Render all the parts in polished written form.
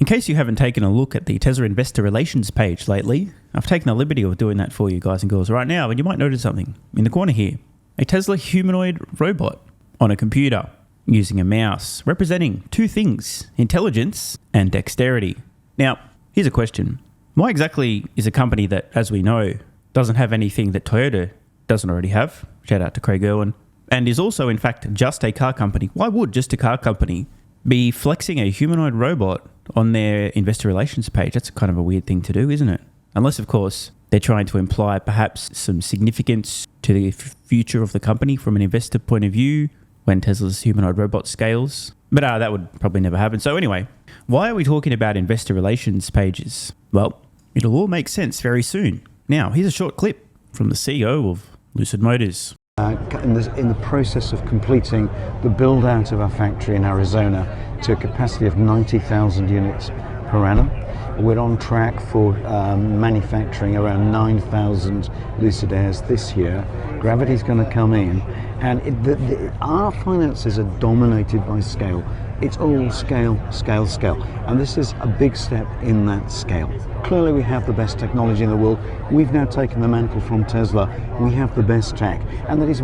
In case you haven't taken a look at the Tesla investor relations page lately, I've taken the liberty of doing that for you guys and girls right now, and you might notice something in the corner here. A Tesla humanoid robot on a computer using a mouse, representing two things, intelligence and dexterity. Now, here's a question. Why exactly is a company that, as we know, doesn't have anything that Toyota doesn't already have, shout out to Craig Irwin, and is also in fact just a car company, why would just a car company be flexing a humanoid robot on their investor relations page? That's kind of a weird thing to do, isn't it? Unless, of course, they're trying to imply perhaps some significance to the future of the company from an investor point of view when Tesla's humanoid robot scales. But that would probably never happen. So anyway, why are we talking about investor relations pages? Well, it'll all make sense very soon. Now, here's a short clip from the CEO of Lucid Motors. In the process of completing the build out of our factory in Arizona to a capacity of 90,000 units per annum. We're on track for manufacturing around 9,000 Lucid Airs this year. Gravity's going to come in, and our finances are dominated by scale. It's all scale, scale, scale, and this is a big step in that scale. Clearly we have the best technology in the world. We've now taken the mantle from Tesla. We have the best tech, and that is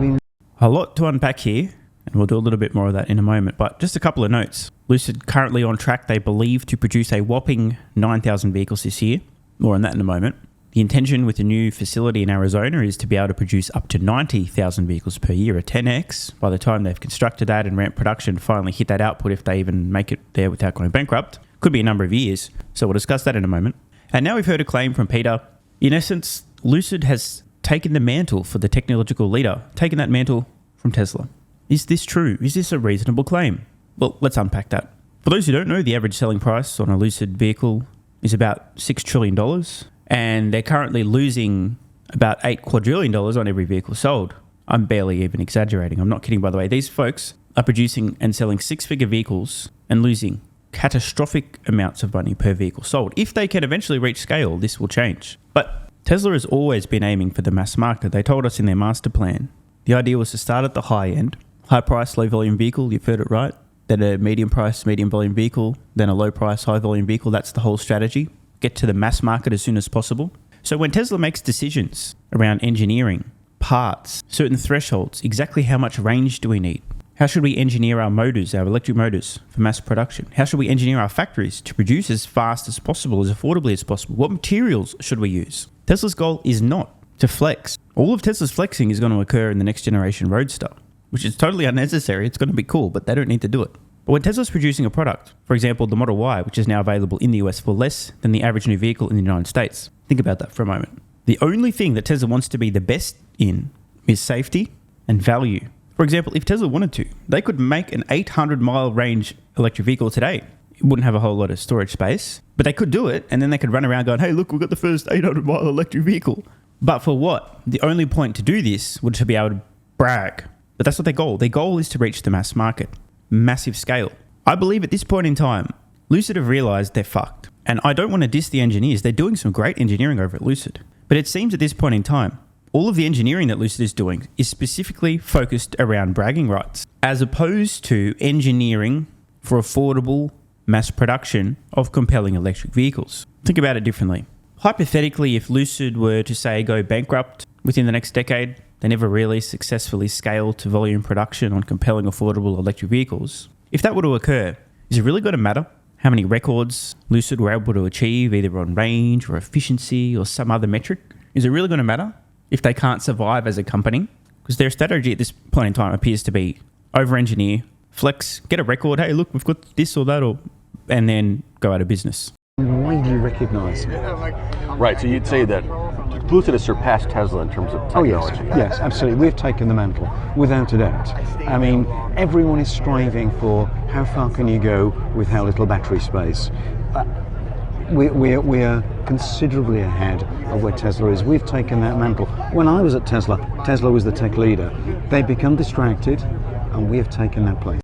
a lot to unpack here, and we'll do a little bit more of that in a moment, but just a couple of notes. Lucid currently on track, they believe, to produce a whopping 9,000 vehicles this year. More on that in a moment. The intention with the new facility in Arizona is to be able to produce up to 90,000 vehicles per year, a 10x, by the time they've constructed that and ramp production, finally hit that output if they even make it there without going bankrupt. Could be a number of years, so we'll discuss that in a moment. And now we've heard a claim from Peter. In essence, Lucid has taken the mantle for the technological leader, taken that mantle from Tesla. Is this true? Is this a reasonable claim? Well, let's unpack that. For those who don't know, the average selling price on a Lucid vehicle is about $6 trillion, and they're currently losing about $8 quadrillion on every vehicle sold. I'm barely even exaggerating. I'm not kidding, by the way. These folks are producing and selling six-figure vehicles and losing catastrophic amounts of money per vehicle sold. If they can eventually reach scale, this will change. But Tesla has always been aiming for the mass market. They told us in their master plan, the idea was to start at the high end, high price, low volume vehicle, you've heard it right, then a medium price, medium volume vehicle, then a low price, high volume vehicle. That's the whole strategy. Get to the mass market as soon as possible. So when Tesla makes decisions around engineering, parts, certain thresholds, exactly how much range do we need? How should we engineer our motors, our electric motors for mass production? How should we engineer our factories to produce as fast as possible, as affordably as possible? What materials should we use? Tesla's goal is not to flex. All of Tesla's flexing is going to occur in the next generation Roadster, which is totally unnecessary. It's going to be cool, but they don't need to do it. But when Tesla's producing a product, for example, the Model Y, which is now available in the US for less than the average new vehicle in the United States, think about that for a moment. The only thing that Tesla wants to be the best in is safety and value. For example, if Tesla wanted to, they could make an 800-mile range electric vehicle today. It wouldn't have a whole lot of storage space, but they could do it, and then they could run around going, hey, look, we've got the first 800-mile electric vehicle. But for what? The only point to do this would to be able to brag. But that's not their goal. Their goal is to reach the mass market. Massive scale. I believe at this point in time, Lucid have realized they're fucked. And I don't want to diss the engineers. They're doing some great engineering over at Lucid. But it seems at this point in time, all of the engineering that Lucid is doing is specifically focused around bragging rights, as opposed to engineering for affordable mass production of compelling electric vehicles. Think about it differently. Hypothetically, if Lucid were to, say, go bankrupt within the next decade, they never really successfully scaled to volume production on compelling, affordable electric vehicles. If that were to occur, is it really going to matter how many records Lucid were able to achieve, either on range or efficiency or some other metric? Is it really going to matter if they can't survive as a company? Because their strategy at this point in time appears to be over-engineer, flex, get a record, hey, look, we've got this or that, and then go out of business. widely recognised. Right, so you'd say that Lucid has surpassed Tesla in terms of technology. Oh yes, absolutely. We've taken the mantle, without a doubt. I mean, everyone is striving for how far can you go with how little battery space. We are considerably ahead of where Tesla is. We've taken that mantle. When I was at Tesla, Tesla was the tech leader. They've become distracted, and we have taken that place.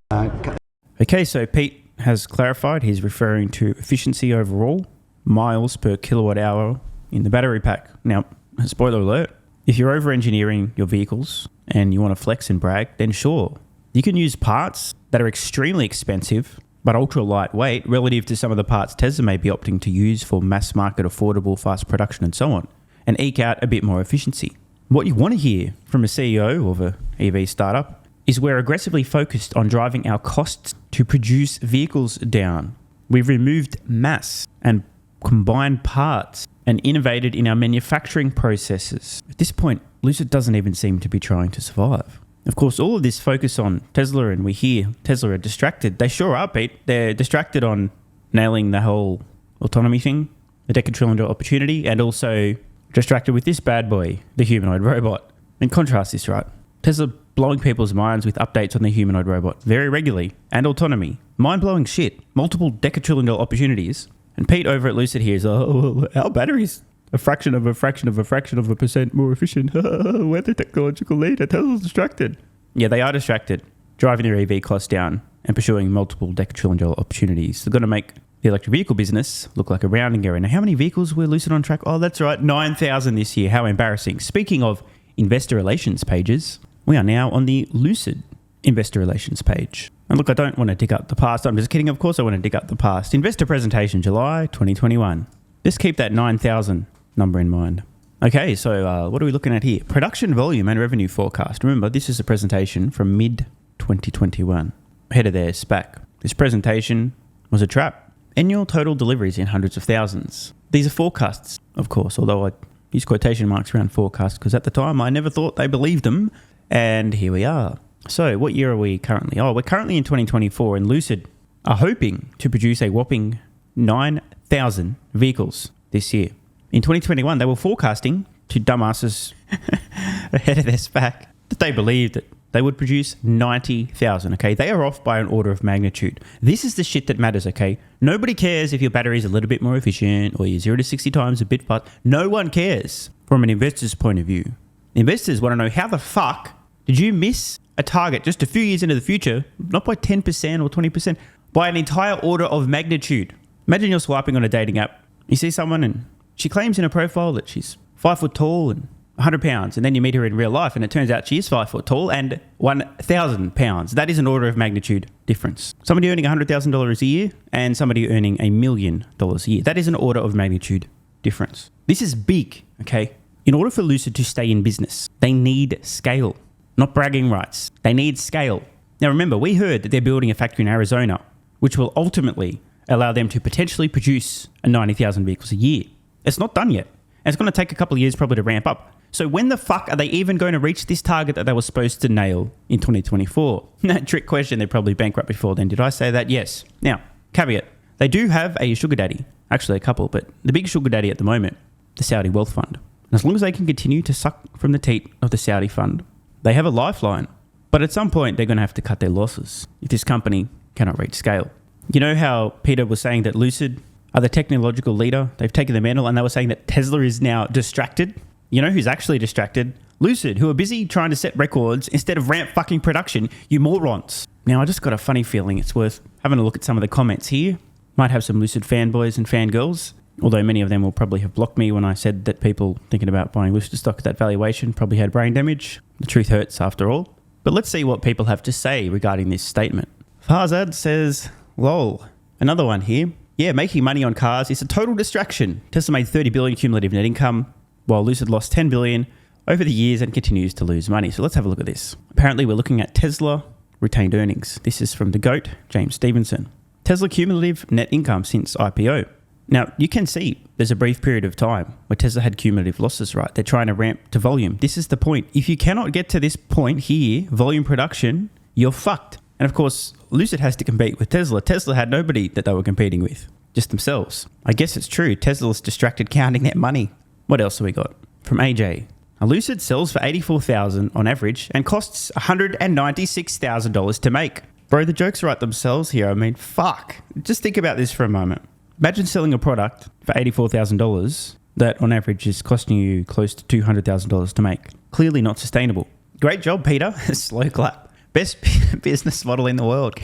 Okay, so Pete has clarified he's referring to efficiency overall, miles per kilowatt hour in the battery pack. Now, spoiler alert, if you're over-engineering your vehicles and you want to flex and brag, then sure, you can use parts that are extremely expensive but ultra lightweight relative to some of the parts Tesla may be opting to use for mass market, affordable, fast production and so on, and eke out a bit more efficiency. What you want to hear from a CEO of a EV startup is we're aggressively focused on driving our costs to produce vehicles down. We've removed mass and combined parts and innovated in our manufacturing processes. At this point, Lucid doesn't even seem to be trying to survive. Of course, all of this focus on Tesla, and we hear Tesla are distracted. They sure are, Pete. They're distracted on nailing the whole autonomy thing, the decatrillion-dollar opportunity, and also distracted with this bad boy, the humanoid robot. And contrast this, right? Tesla blowing people's minds with updates on the humanoid robot very regularly, and autonomy. Mind-blowing shit. Multiple decatrillion-dollar opportunities. And Pete over at Lucid here is, oh, our battery's a fraction of a percent more efficient. We're the technological leader. Tesla's distracted. Yeah, they are distracted, driving their EV costs down and pursuing multiple decatrillion-dollar opportunities. They're going to make the electric vehicle business look like a rounding error. Now, how many vehicles were Lucid on track? Oh, that's right, 9,000 this year. How embarrassing. Speaking of investor relations pages, we are now on the Lucid investor relations page. And look, I don't want to dig up the past. I'm just kidding. Of course, I want to dig up the past. Investor presentation, July 2021. Just keep that 9,000 number in mind. Okay, so what are we looking at here? Production volume and revenue forecast. Remember, this is a presentation from mid-2021. Ahead of their SPAC. This presentation was a trap. Annual total deliveries in hundreds of thousands. These are forecasts, of course, although I use quotation marks around forecast because at the time I never thought they believed them. And here we are. So what year are we currently? Oh, we're currently in 2024 and Lucid are hoping to produce a whopping 9,000 vehicles this year. In 2021, they were forecasting to dumbasses ahead of their SPAC that they believed that they would produce 90,000, okay? They are off by an order of magnitude. This is the shit that matters, okay? Nobody cares if your battery is a little bit more efficient or you're 0 to 60 times a bit fast. No one cares from an investor's point of view. Investors want to know how the fuck did you miss a target just a few years into the future, not by 10% or 20%, by an entire order of magnitude. Imagine you're swiping on a dating app. You see someone and she claims in her profile that she's 5 foot tall and 100 pounds, and then you meet her in real life and it turns out she is 5 foot tall and 1,000 pounds. That is an order of magnitude difference. Somebody earning $100,000 a year and somebody earning $1 million a year. That is an order of magnitude difference. This is big, okay? In order for Lucid to stay in business, they need scale, not bragging rights. They need scale. Now remember, we heard that they're building a factory in Arizona, which will ultimately allow them to potentially produce 90,000 vehicles a year. It's not done yet. And it's going to take a couple of years probably to ramp up. So when the fuck are they even going to reach this target that they were supposed to nail in 2024? Trick question, they're probably bankrupt before then. Did I say that? Yes. Now, caveat. They do have a sugar daddy. Actually, a couple, but the big sugar daddy at the moment, the Saudi Wealth Fund. And as long as they can continue to suck from the teat of the Saudi fund, they have a lifeline. But at some point, they're going to have to cut their losses if this company cannot reach scale. You know how Peter was saying that Lucid are the technological leader? They've taken the mantle and they were saying that Tesla is now distracted. You know who's actually distracted? Lucid, who are busy trying to set records instead of ramp fucking production, you morons. Now, I just got a funny feeling it's worth having a look at some of the comments here. Might have some Lucid fanboys and fangirls, although many of them will probably have blocked me when I said that people thinking about buying Lucid stock at that valuation probably had brain damage. The truth hurts after all. But let's see what people have to say regarding this statement. Farzad says, lol. Another one here. Yeah, making money on cars is a total distraction. Tesla made 30 billion cumulative net income, while Lucid lost 10 billion over the years and continues to lose money. So let's have a look at this. Apparently, we're looking at Tesla retained earnings. This is from the GOAT, James Stevenson. Tesla cumulative net income since IPO. Now, you can see there's a brief period of time where Tesla had cumulative losses, right? They're trying to ramp to volume. This is the point. If you cannot get to this point here, volume production, you're fucked. And of course, Lucid has to compete with Tesla. Tesla had nobody that they were competing with, just themselves. I guess it's true. Tesla's distracted counting that money. What else have we got? From AJ. A Lucid sells for $84,000 on average and costs $196,000 to make. Bro, the jokes write themselves here. I mean, fuck. Just think about this for a moment. Imagine selling a product for $84,000 that on average is costing you close to $200,000 to make. Clearly not sustainable. Great job, Peter. Slow clap. Best business model in the world.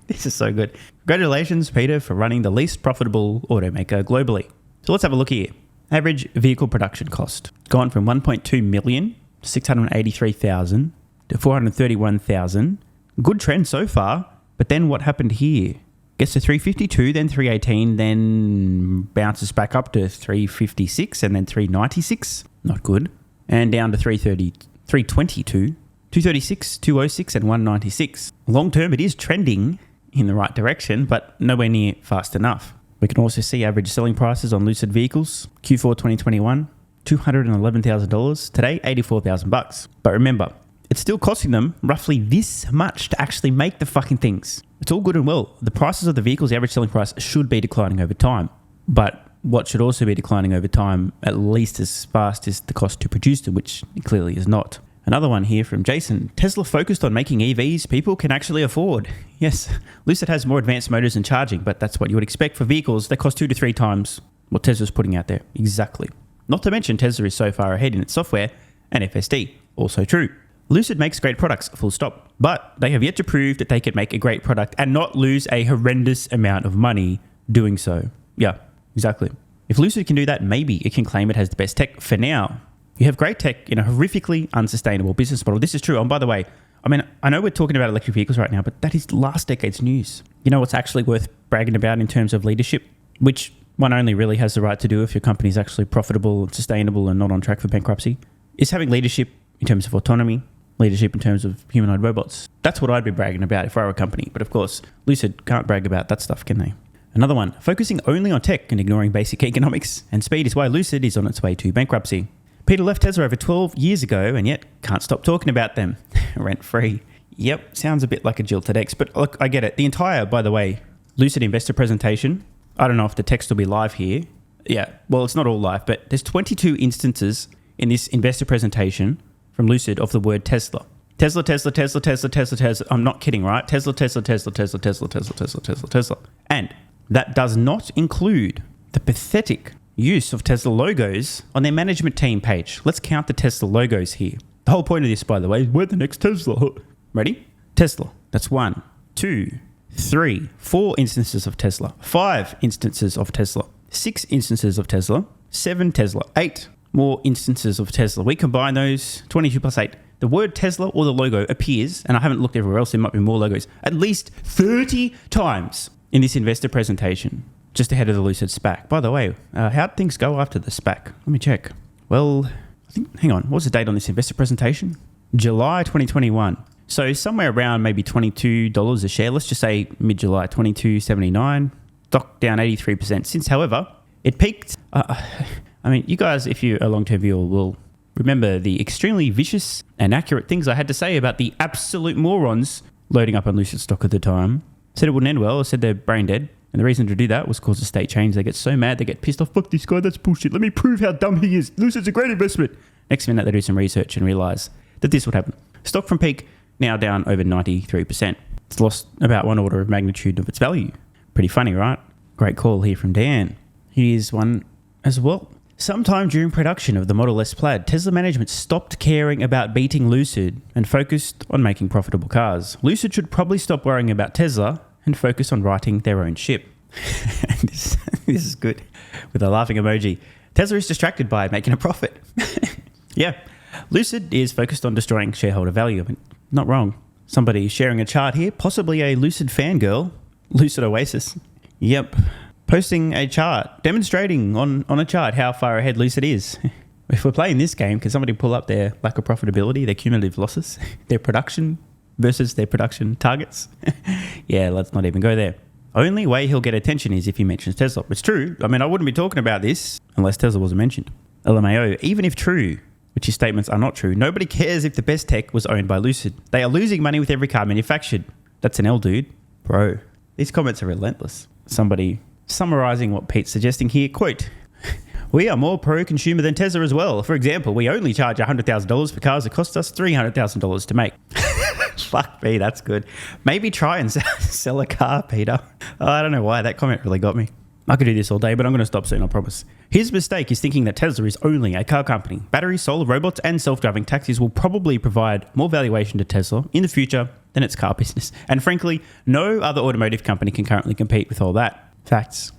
This is so good. Congratulations, Peter, for running the least profitable automaker globally. So let's have a look here. Average vehicle production cost. Gone from 1.2 million to 683,000 to 431,000. Good trend so far, but then what happened here? Gets to 352, then 318, then bounces back up to 356 and then 396. Not good. And down to 330, 322, 236, 206 and 196. Long term, it is trending in the right direction, but nowhere near fast enough. We can also see average selling prices on Lucid vehicles. Q4 2021, $211,000. Today, $84,000. But remember, it's still costing them roughly this much to actually make the fucking things. It's all good and well. The prices of the vehicles, the average selling price, should be declining over time. But what should also be declining over time, at least as fast as the cost to produce them, which it clearly is not. Another one here from Jason. Tesla focused on making EVs people can actually afford. Yes, Lucid has more advanced motors and charging, but that's what you would expect for vehicles that cost 2 to 3 times what Tesla's putting out there. Exactly. Not to mention Tesla is so far ahead in its software and FSD. Also true. Lucid makes great products, full stop. But they have yet to prove that they can make a great product and not lose a horrendous amount of money doing so. Yeah, exactly. If Lucid can do that, maybe it can claim it has the best tech. For now, you have great tech in a horrifically unsustainable business model. This is true. And by the way, I mean, I know we're talking about electric vehicles right now, but that is last decade's news. You know what's actually worth bragging about in terms of leadership, which one only really has the right to do if your company is actually profitable and sustainable and not on track for bankruptcy, is having leadership in terms of autonomy, leadership in terms of humanoid robots. That's what I'd be bragging about if I were a company. But of course, Lucid can't brag about that stuff, can they? Another one, focusing only on tech and ignoring basic economics and speed is why Lucid is on its way to bankruptcy. Peter left Tesla over 12 years ago and yet can't stop talking about them. Rent free. Yep, sounds a bit like a jilted ex, but look, I get it. The entire, by the way, Lucid investor presentation, I don't know if the text will be live here. Yeah, well, it's not all live, but there's 22 instances in this investor presentation from Lucid of the word Tesla. Tesla, Tesla, Tesla, Tesla, Tesla, Tesla. I'm not kidding, right? Tesla, Tesla, Tesla, Tesla, Tesla, Tesla, Tesla, Tesla, Tesla. And that does not include the pathetic use of Tesla logos on their management team page. Let's count the Tesla logos here. The whole point of this, by the way, is we're the next Tesla. Ready? Tesla. That's 1, 2, 3, 4 instances of Tesla. 5 instances of Tesla. 6 instances of Tesla. 7 Tesla. 8 more instances of Tesla. We combine those, 22 plus 8. The word Tesla or the logo appears, and I haven't looked everywhere else, there might be more logos, at least 30 times in this investor presentation, just ahead of the Lucid SPAC. By the way, how'd things go after the SPAC? Let me check. Well, I think, hang on, what was the date on this investor presentation? July 2021. So somewhere around maybe $22 a share. Let's just say mid-July, $22.79. Stock down 83% since, however, it peaked. I mean, you guys, if you're a long-term viewer, will remember the extremely vicious and accurate things I had to say about the absolute morons loading up on Lucid stock at the time. Said it wouldn't end well. I said they're brain dead. And the reason to do that was cause a state change. They get so mad, they get pissed off. Fuck this guy, that's bullshit. Let me prove how dumb he is. Lucid's a great investment. Next minute, they do some research and realize that this would happen. Stock from peak, now down over 93%. It's lost about 1 order of magnitude of its value. Pretty funny, right? Great call here from Dan. Here's one as well. Sometime during production of the Model S Plaid, Tesla management stopped caring about beating Lucid and focused on making profitable cars. Lucid should probably stop worrying about Tesla and focus on writing their own ship. this is good. With a laughing emoji. Tesla is distracted by making a profit. Yeah. Lucid is focused on destroying shareholder value. I mean, not wrong. Somebody sharing a chart here, possibly a Lucid fangirl. Lucid Oasis. Yep. Posting a chart, demonstrating on a chart how far ahead Lucid is. If we're playing this game, can somebody pull up their lack of profitability, their cumulative losses, their production versus their production targets? Yeah, let's not even go there. Only way he'll get attention is if he mentions Tesla. It's true. I mean, I wouldn't be talking about this unless Tesla wasn't mentioned. LMAO, even if true, which his statements are not true, nobody cares if the best tech was owned by Lucid. They are losing money with every car manufactured. That's an L, dude. Bro, these comments are relentless. Somebody summarizing what Pete's suggesting here, quote, we are more pro-consumer than Tesla as well. For example, we only charge $100,000 for cars that cost us $300,000 to make. Fuck me, that's good. Maybe try and sell a car, Peter. I don't know why, that comment really got me. I could do this all day, but I'm going to stop soon, I promise. His mistake is thinking that Tesla is only a car company. Batteries, solar, robots, and self-driving taxis will probably provide more valuation to Tesla in the future than its car business. And frankly, no other automotive company can currently compete with all that. Facts.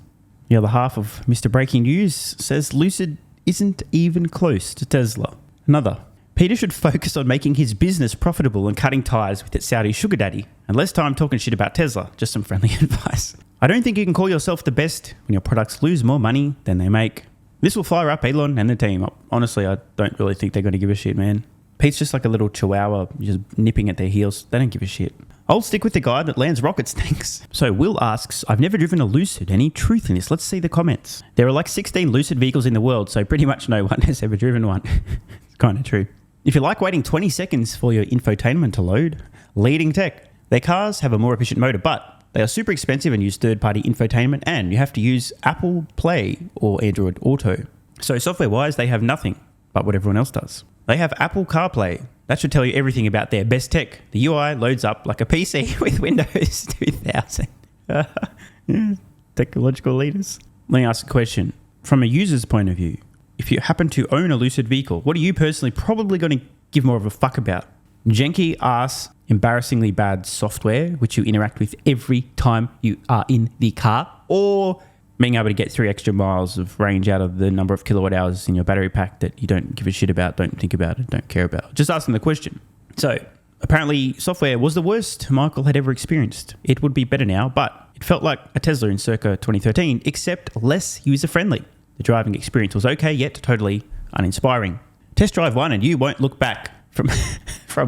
The other half of Mr. Breaking News says Lucid isn't even close to Tesla. Another. Peter should focus on making his business profitable and cutting ties with its Saudi sugar daddy. And less time talking shit about Tesla. Just some friendly advice. I don't think you can call yourself the best when your products lose more money than they make. This will fire up Elon and the team. Honestly, I don't really think they're going to give a shit, man. Pete's just like a little chihuahua just nipping at their heels. They don't give a shit. I'll stick with the guy that lands rockets, thanks. So Will asks, I've never driven a Lucid. Any truth in this? Let's see the comments. There are like 16 Lucid vehicles in the world, so pretty much no one has ever driven one. It's kind of true. If you like waiting 20 seconds for your infotainment to load, leading tech. Their cars have a more efficient motor, but they are super expensive and use third-party infotainment, and you have to use Apple Play or Android Auto. So software-wise, they have nothing but what everyone else does. They have Apple CarPlay. That should tell you everything about their best tech. The UI loads up like a PC with Windows 2000. Technological leaders. Let me ask a question. From a user's point of view, if you happen to own a Lucid vehicle, what are you personally probably going to give more of a fuck about? Janky ass, embarrassingly bad software, which you interact with every time you are in the car, or being able to get 3 extra miles of range out of the number of kilowatt hours in your battery pack that you don't give a shit about, don't think about it, don't care about. Just asking the question. So apparently software was the worst Michael had ever experienced. It would be better now, but it felt like a Tesla in circa 2013, except less user-friendly. The driving experience was okay, yet totally uninspiring. Test drive one and you won't look back from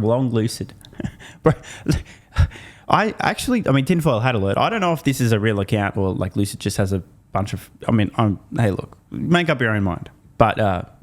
long Lucid. Bro, Tinfoil had alert. I don't know if this is a real account or like Lucid just has a bunch of, hey, look, make up your own mind. But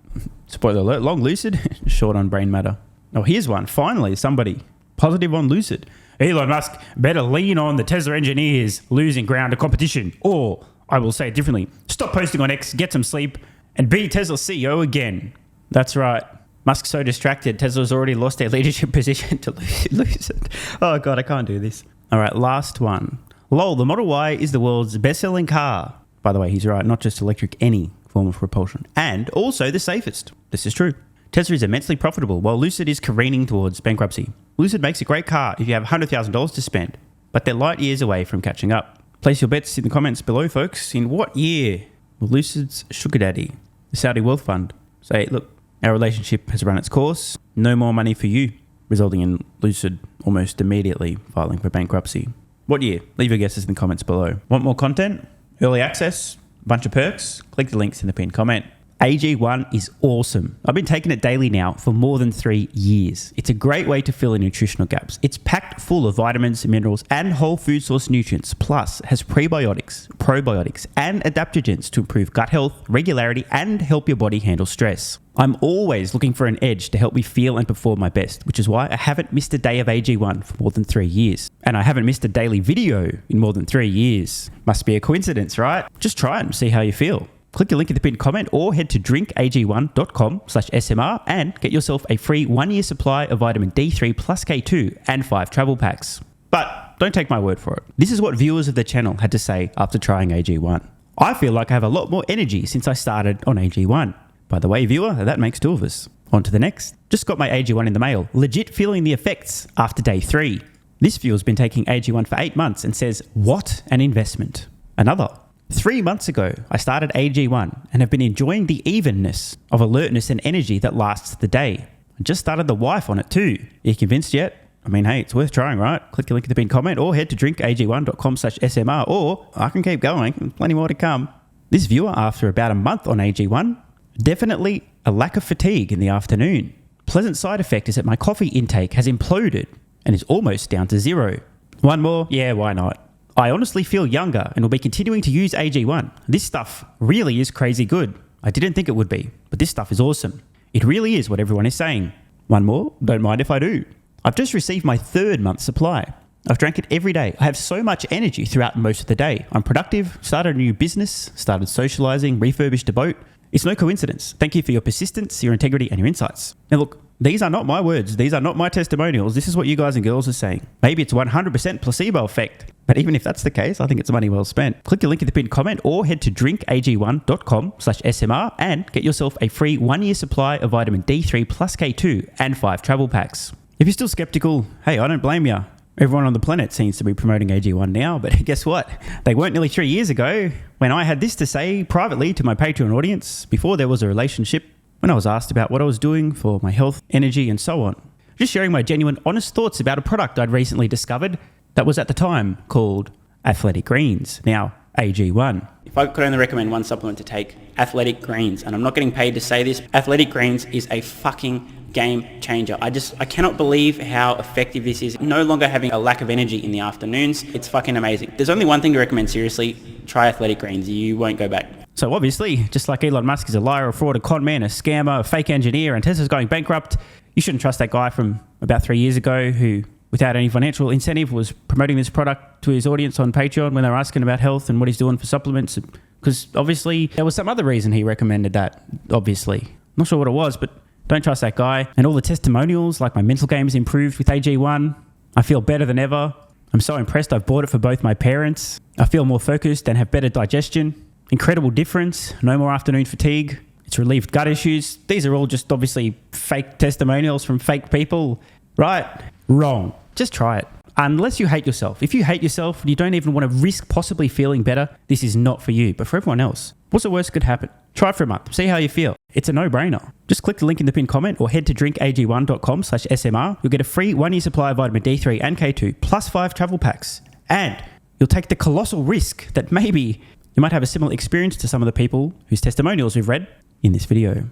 spoiler alert, long Lucid, short on brain matter. Oh, here's one. Finally, somebody positive on Lucid. Elon Musk better lean on the Tesla engineers losing ground to competition. Or, I will say it differently, stop posting on X, get some sleep, and be Tesla's CEO again. That's right. Musk's so distracted, Tesla's already lost their leadership position to Lucid. Oh, God, I can't do this. All right, last one. Lol, the Model Y is the world's best-selling car. By the way, he's right, not just electric, any form of propulsion. And also the safest. This is true. Tesla is immensely profitable, while Lucid is careening towards bankruptcy. Lucid makes a great car if you have $100,000 to spend, but they're light years away from catching up. Place your bets in the comments below, folks. In what year will Lucid's sugar daddy, the Saudi Wealth Fund, say, look, our relationship has run its course, no more money for you, resulting in Lucid almost immediately filing for bankruptcy? What year? Leave your guesses in the comments below. Want more content? Early access? A bunch of perks? Click the links in the pinned comment. AG1 is awesome. I've been taking it daily now for more than 3 years. It's a great way to fill in nutritional gaps. It's packed full of vitamins, minerals, and whole food source nutrients. Plus, has prebiotics, probiotics, and adaptogens to improve gut health, regularity, and help your body handle stress. I'm always looking for an edge to help me feel and perform my best, which is why I haven't missed a day of AG1 for more than 3 years. And I haven't missed a daily video in more than 3 years. Must be a coincidence, right? Just try it and see how you feel. Click the link in the pinned comment or head to drinkag1.com/SMR and get yourself a free 1-year supply of vitamin D3 plus K2 and 5 travel packs. But don't take my word for it. This is what viewers of the channel had to say after trying AG1. I feel like I have a lot more energy since I started on AG1. By the way, viewer, that makes 2 of us. On to the next. Just got my AG1 in the mail. Legit feeling the effects after day 3. This viewer's been taking AG1 for 8 months and says, what an investment. Another. 3 months ago, I started AG1 and have been enjoying the evenness of alertness and energy that lasts the day. I just started the wife on it too. Are you convinced yet? I mean, hey, it's worth trying, right? Click the link in the pinned comment or head to drinkag1.com/SMR or I can keep going. There's plenty more to come. This viewer, after about a month on AG1, definitely a lack of fatigue in the afternoon. Pleasant side effect is that my coffee intake has imploded and is almost down to 0. One more? Yeah, why not? I honestly feel younger and will be continuing to use AG1. This stuff really is crazy good. I didn't think it would be, but this stuff is awesome. It really is what everyone is saying. One more? Don't mind if I do. I've just received my 3rd month supply. I've drank it every day. I have so much energy throughout most of the day. I'm productive, started a new business, started socializing, refurbished a boat. It's no coincidence. Thank you for your persistence, your integrity, and your insights. Now look, these are not my words. These are not my testimonials. This is what you guys and girls are saying. Maybe it's 100% placebo effect. But even if that's the case, I think it's money well spent. Click the link in the pinned comment or head to drinkag1.com/SMR and get yourself a free 1-year supply of vitamin D3 plus K2 and 5 travel packs. If you're still skeptical, hey, I don't blame you. Everyone on the planet seems to be promoting AG1 now, but guess what? They weren't nearly 3 years ago when I had this to say privately to my Patreon audience before there was a relationship, when I was asked about what I was doing for my health, energy, and so on. Just sharing my genuine, honest thoughts about a product I'd recently discovered that was at the time called Athletic Greens, now AG1. If I could only recommend one supplement to take, Athletic Greens, and I'm not getting paid to say this, Athletic Greens is a fucking game changer. I cannot believe how effective this is. No longer having a lack of energy in the afternoons. It's fucking amazing. There's only one thing to recommend, seriously. Try Athletic Greens. You won't go back. So obviously, just like Elon Musk is a liar, a fraud, a con man, a scammer, a fake engineer, and Tesla's going bankrupt, you shouldn't trust that guy from about 3 years ago who, without any financial incentive, was promoting this product to his audience on Patreon when they were asking about health and what he's doing for supplements. Because obviously, there was some other reason he recommended that, obviously. Not sure what it was, but don't trust that guy. And all the testimonials, like my mental game has improved with AG1. I feel better than ever. I'm so impressed I've bought it for both my parents. I feel more focused and have better digestion. Incredible difference. No more afternoon fatigue. It's relieved gut issues. These are all just obviously fake testimonials from fake people. Right? Wrong. Just try it. Unless you hate yourself. If you hate yourself and you don't even want to risk possibly feeling better, this is not for you. But for everyone else, what's the worst that could happen? Try it for a month. See how you feel. It's a no-brainer. Just click the link in the pinned comment or head to drinkag1.com/SMR. You'll get a free 1-year supply of vitamin D3 and K2 plus 5 travel packs. And you'll take the colossal risk that maybe you might have a similar experience to some of the people whose testimonials we've read in this video.